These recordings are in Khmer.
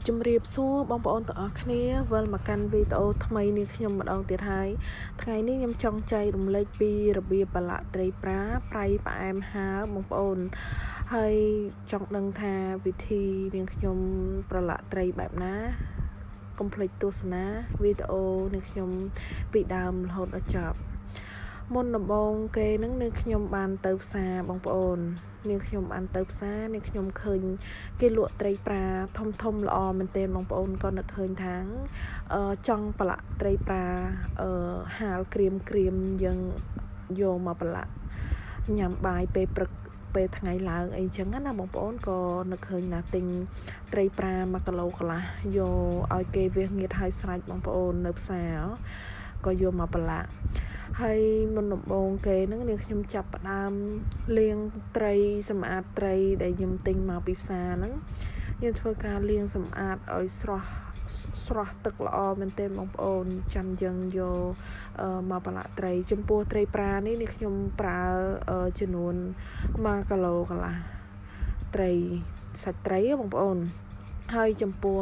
ជំរាបសួរបងប្អូនទាំងអស់គ្នាវិលមកកាន់វីដេអូថ្មីនេះខ្ញុំម្ដងទៀតហើយថ្ងៃនេះខ្ញុំចង់ចែករំលែកពីរបៀបប្រឡាក់ត្រីប្រាប្រៃផ្អែមហើបងប្អូនហើយចង់ដឹងថាវិធីនាងខ្ញុំប្រឡាក់ត្រីបែបណាកុំភ្លេចទស្សនាវីដេអូនាងខ្ញុំពីដើមរហូតដល់ចប់មុនដំបូងគេនឹងនាងខ្ញុំបានទៅផ្សារបងប្អូននាងខ្ញុំបានទៅផ្សារនាងខ្ញុំឃើញគេលក់ត្រីប្រាធំល្អមែនទែនបងប្អូនក៏នឹកឃើញថាចង់ប្រឡាក់ត្រីប្រាហាលក្រៀមយើងយកមកប្រឡាក់ញ៉ាំបាយពេលព្រឹកពេលថ្ងៃឡើងអីចឹងណាបងប្អូនក៏នឹកឃើញណាទិញត្រីប្រា1គីឡូកន្លះយកឲ្យគេវាងៀតឲ្យស្រេចបងប្អូននៅផ្សារក៏យកមកប្រឡាក់ហើយមុនដំបូងគេហ្នឹងនាងខ្ញុំចាប់ផ្ដើមលាងត្រីសម្អាតត្រីដែលខ្ញុំទិញមកពីផ្សារហ្នឹងយើងធ្វើការលាងសម្អាតឲ្យស្រស់ទឹកល្អមែនទែនបងប្អូនចាំយើងយកមកប្រឡាក់ត្រីចំពោះត្រីប្រានេះនាងខ្ញុំប្រើចំនួន1គីឡូកន្លះត្រីសាច់ត្រីបងប្អូនហើយចំពោះ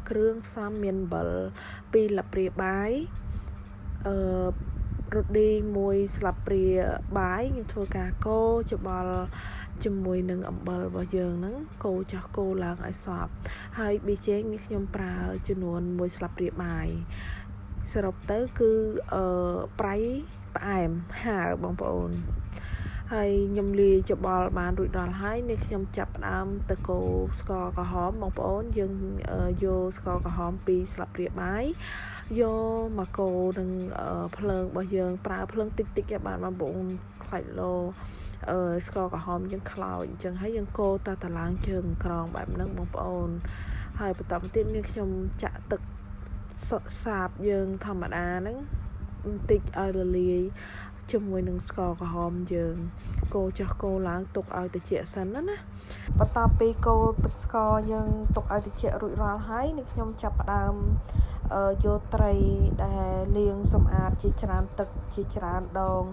គ្រឿងផ្សំមានអំបិល2ល្ព្រាបាយរ៉ូឌី1ស្លាបព្រាបាយខ្ញុំធ្វើការកូរច្បល់ជាមួយនឹងអំបិលរបស់យើងហ្នឹងកូរចោះកូរឡើងឲ្យសព្វហើយប៊ីចេងនេះខ្ញុំប្រើចំនួន1ស្លាបព្រាបាយសរុបទៅគឺប្រៃផ្អែមហើបងប្អូនហើយខ្ញុំលាយច្បល់បានរួចរាល់ហើយនេះខ្ញុំចាប់ផ្ដើមទៅកូរស្ករក្រហមបងប្អូនយើងយកស្ករក្រហម2ស្លាបព្រាបាយយកមកកូរនឹងភ្លើងរបស់យើងប្រើភ្លើងតិចឲ្យបានបងប្អូនខ្លាច់លោស្ករក្រហមយើងខ្លោចអញ្ចឹងហើយយើងកូរតឡើងជើងក្រងបែបហ្នឹងបងប្អូនហើយបន្តទៀតនេះខ្ញុំចាក់ទឹកសាបយើងធម្មតាហ្នឹងបន្តិចឲ្យរលាយជាមួយនឹងស្ករក្រហមយើងកូរចុះកូរឡើងទុកឲ្យត្រជាក់សិនណាបន្ទាប់ពីកូរទឹកស្ករយើងទុកឲ្យត្រជាក់រួចរាល់ហើយនេះខ្ញុំចាប់ផ្ដើមយកត្រីដែលលាងសម្អាតជាច្រើនទឹកជាច្រើនដង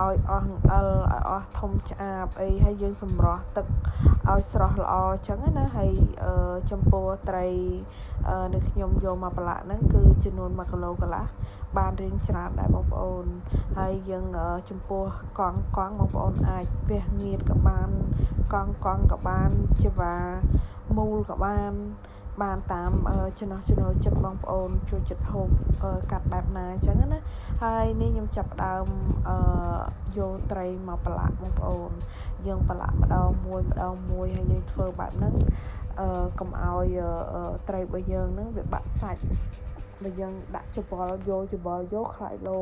ឲ្យអស់ឲ្យអស់ធំឆ្អាបអីហើយយើងសម្រោះទឹកឲ្យស្រស់ល្អអញ្ចឹងណាហើយចំពោះត្រីនេះខ្ញុំយកមកប្រឡាក់ហ្នឹងគឺចំនួន1គីឡូកន្លះបានរៀងច្រើនដែរបងប្អូនហើយយើងចំពោះកង់បងប្អូនអាចវះងៀតក៏បានកង់ក៏បានជាវ៉ាមូលក៏បានតាមចំណុះចិត្តបងប្អូនជួយចិត្តហូបកាត់បែបណាអញ្ចឹងណាហើយនេះខ្ញុំចាប់ផ្ដើមយកត្រីមកប្រឡាក់បងប្អូនយើងប្រឡាក់ម្ដងមួយហើយយើងធ្វើបែបហ្នឹងកុំឲ្យត្រីរបស់យើងហ្នឹងវាបាក់សាច់បើយើងដាក់ច្បល់យកខ្លាយលោ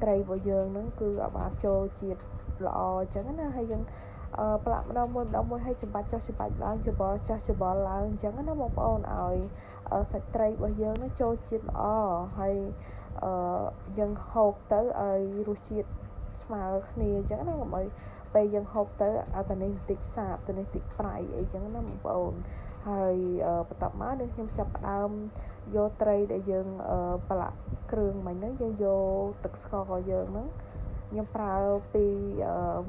ត្រីរបស់យើងហ្នឹងគឺឲ្យបានចូលជាតិល្អអញ្ចឹងណាហើយយើងប្រឡាក់ម្ដងមួយហើយច្បាច់ចុះច្បាច់ឡើងច្បល់ចុះច្បល់ឡើងអញ្ចឹងណាបងប្អូនឲ្យសាច់ត្រីរបស់យើងនឹងចូលជាតិល្អហើយយើងហូបទៅឲ្យរសជាតិស្មើគ្នាអញ្ចឹងណាកុំឲ្យពេលយើងហូបទៅឲ្យតែនេះបន្តិចសាបទៅនេះបន្តិចប្រៃអីចឹងណាបងប្អូនហើយបន្ទាប់មកនេះខ្ញុំចាប់ផ្ដើមយកត្រីដែលយើងប្រឡាក់គ្រឿងមិញហ្នឹងយើងយកទឹកស្ករយើងហ្នឹងខ្ញុំប្រើពី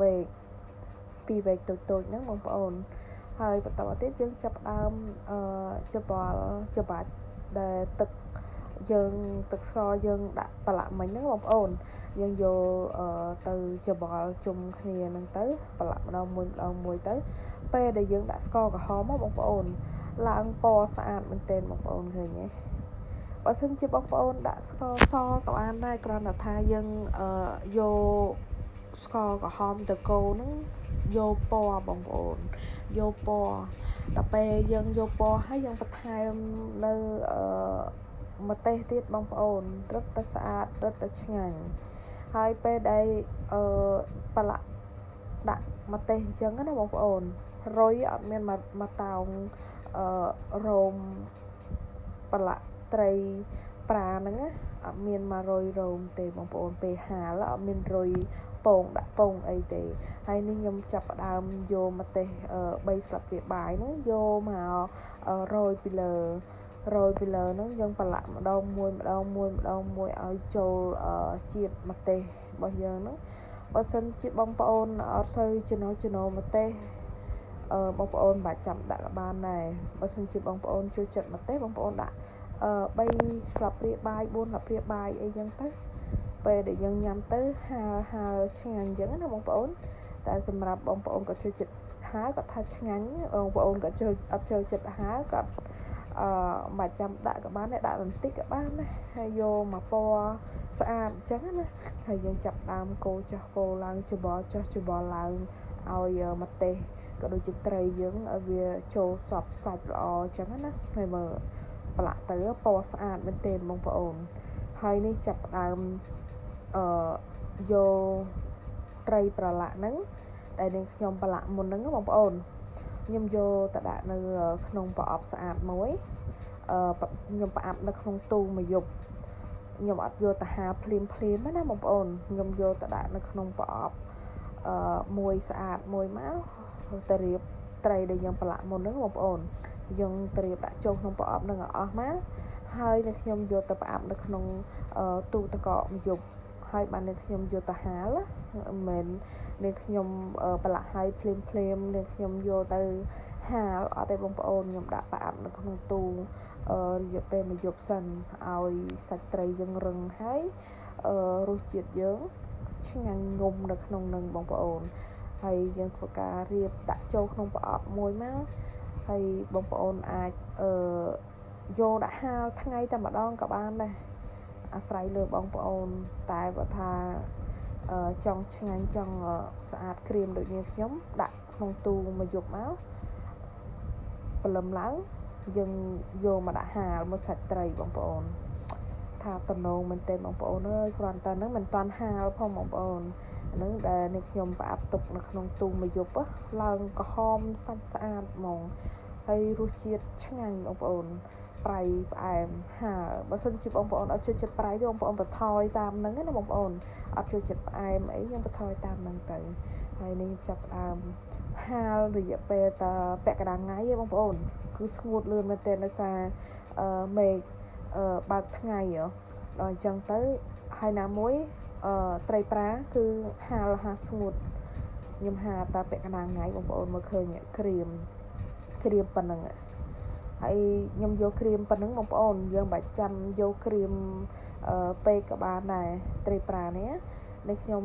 វែកតូចហ្នឹងបងប្អូនហើយបន្តមកទៀតយើងចាប់ផ្ដើមច្បល់ច្បាច់ដែលទឹកស្ករយើងដាក់ប្រឡាក់មិញហ្នឹងបងប្អូនយើងយកទៅច្បល់ជុំគ្នាហ្នឹងទៅប្រឡាក់ម្ដងមួយទៅពេលដែលយើងដាក់ស្ករក្រហមមកបងប្អូនឡើងពណ៌ស្អាតមែនទែនបងប្អូនឃើញទេបើសិនជាបងប្អូនដាក់ស្ករសក៏បានដែរគ្រាន់តែថាយើងយកស្ករក្រហមទៅកូរហ្នឹងយកពណ៌បងប្អូនយកពណ៌ដល់ពេលយើងយកពណ៌ហើយយើងបន្ថែមនៅម្ទេសទៀតបងប្អូនរឹតតែស្អាតរឹតតែឆ្ងាញ់ហើយពេលដែលប្រឡាក់ដាក់ម្ទេសអញ្ចឹងណាបងប្អូនរុយអត់មានមកតោងរោមប្រឡាក់ត្រីប្រាហ្នឹងណាអត់មានមករុយរោមទេបងប្អូនពេលហាលអត់មានរុយដាក់ពងអីទេហើយនេះខ្ញុំចាប់ផ្ដើមយកម្ទេស3ស្លាបព្រាបាយហ្នឹងយកមករោយពីលើហ្នឹងយើងប្រឡាក់ម្ដងមួយឲ្យចូលជាតិម្ទេសរបស់យើងហ្នឹងបើសិនជាបងប្អូនអត់សូវចំណូលម្ទេស បងប្អូនបាច់ចាំដាក់ក៏បានដែរបើសិនជាបងប្អូនចូលចិត្តម្ទេសបងប្អូនដាក់3ស្លាបព្រាបាយ4ស្លាបព្រាបាយអីចឹងទៅពេលដែលយើងញ៉ាំទៅហាលឆ្ងាញ់ចឹងណាបងប្អូនតែសម្រាប់បងប្អូនក៏ចូលចិត្តហាលក៏ថាឆ្ងាញ់បងប្អូនក៏អត់ចូលចិត្តហាលក៏បាច់ចាំដាក់ក៏បានដែរដាក់បន្តិចក៏បានដែរហើយយកមកពណ៌ស្អាតអញ្ចឹងណាហើយយើងចាប់ដើមកូរចុះកូរឡើងច្របល់ចុះច្របល់ឡើងឲ្យម្ទេសក៏ដូចជាត្រីយើងឲ្យវាចូលសព្វសាច់ល្អអញ្ចឹងណាហើយមើលប្រឡាក់ទៅពណ៌ស្អាតមែនទែនបងប្អូនហើយនេះចាប់ដើមយកត្រីប្រឡាក់ហ្នឹងដែលនាងខ្ញុំប្រឡាក់មុនហ្នឹងបងប្អូនខ្ញុំយកទៅដាក់នៅក្នុងប្រអប់ស្អាតមួយខ្ញុំផ្អាប់នៅក្នុងទូមួយយប់ខ្ញុំអត់យកទៅហាលភ្លាមណាបងប្អូនខ្ញុំយកទៅដាក់នៅក្នុងប្រអប់មួយស្អាតមួយមកទៅរៀបត្រីដែលយើងប្រឡាក់មុនហ្នឹងបងប្អូនយើងត្រៀមដាក់ចូលក្នុងប្រអប់ហ្នឹងឲ្យអស់មកហើយនៅខ្ញុំយកទៅផ្អាប់នៅក្នុងទូទឹកកកមួយយប់ហើយបាននឹងខ្ញុំយកទៅហាលមិនមែននឹងខ្ញុំប្រឡាក់ឲ្យភ្លាមនឹងខ្ញុំយកទៅហាលអត់ទេបងប្អូនខ្ញុំដាក់ផ្អាប់នៅក្នុងទូរយៈពេលមួយយប់សិនឲ្យសាច់ត្រីយើងរឹងហើយរសជាតិយើងឆ្ងាញ់ងុំនៅក្នុងនឹងបងប្អូនហើយយើងធ្វើការរៀបដាក់ចូលក្នុងប្រអប់មួយមកហើយបងប្អូនអាចយកដាក់ហាលថ្ងៃតែម្ដងក៏បានដែរអាស្រ័យលើបងប្អូនតែបើថាចង់ឆ្ងាញ់ចង់ស្អាតក្រៀមដូចនេះខ្ញុំដាក់ក្នុងទូមួយយប់មកព្រលឹមឡើងយើងយកមកដាក់ហាលមើលសាច់ត្រីបងប្អូនថាតំណងមែនទេបងប្អូនអើយគ្រាន់តែហ្នឹងមិនតាន់ហាលផងបងប្អូនហ្នឹងដែលនេះខ្ញុំផ្អាប់ទុកនៅក្នុងទូមួយយប់ឡើងក្រហមសាច់ស្អាតហ្មងហើយរសជាតិឆ្ងាញ់បងប្អូនប្រៃផ្អែមហាលបើសិនជាបងប្អូនអត់ចូលចិត្តប្រៃទេបងប្អូនបន្ថយតាមហ្នឹងណាបងប្អូនអត់ចូលចិត្តផ្អែមអីយើងបន្ថយតាមហ្នឹងទៅហើយនេះចាប់ដើមហាលរយៈពេលតែពាក់កណ្ដាលថ្ងៃឯងបងប្អូនគឺស្ងួតលឿនមែនទែនដោយសារមេឃបើកថ្ងៃដល់អញ្ចឹងទៅហើយណាមួយត្រីប្រាគឺហាលស្ងួតខ្ញុំហាលតែពាក់កណ្ដាលថ្ងៃបងប្អូនមើលឃើញក្រៀមប៉ុណ្ណឹងហើយខ្ញុំយកក្រៀមប៉ុណ្ណឹងបងប្អូនយើងបាច់ចាំយកក្រៀមពេកក៏បានដែរត្រីប្រានេះខ្ញុំ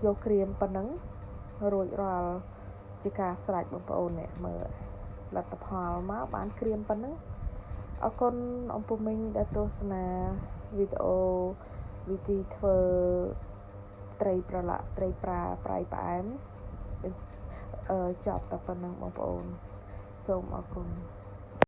យកក្រៀមប៉ុណ្ណឹងរួចរាល់ជាការស្រេចបងប្អូននេះមើលលទ្ធផលមកបានក្រៀមប៉ុណ្ណឹងអរគុណអំពុំមីងដែលទស្សនាវីដេអូវិធីធ្វើត្រីប្រឡាក់ត្រីប្រាប្រៃផ្អែមចប់តែប៉ុណ្ណឹងបងប្អូនសូមអរគុណ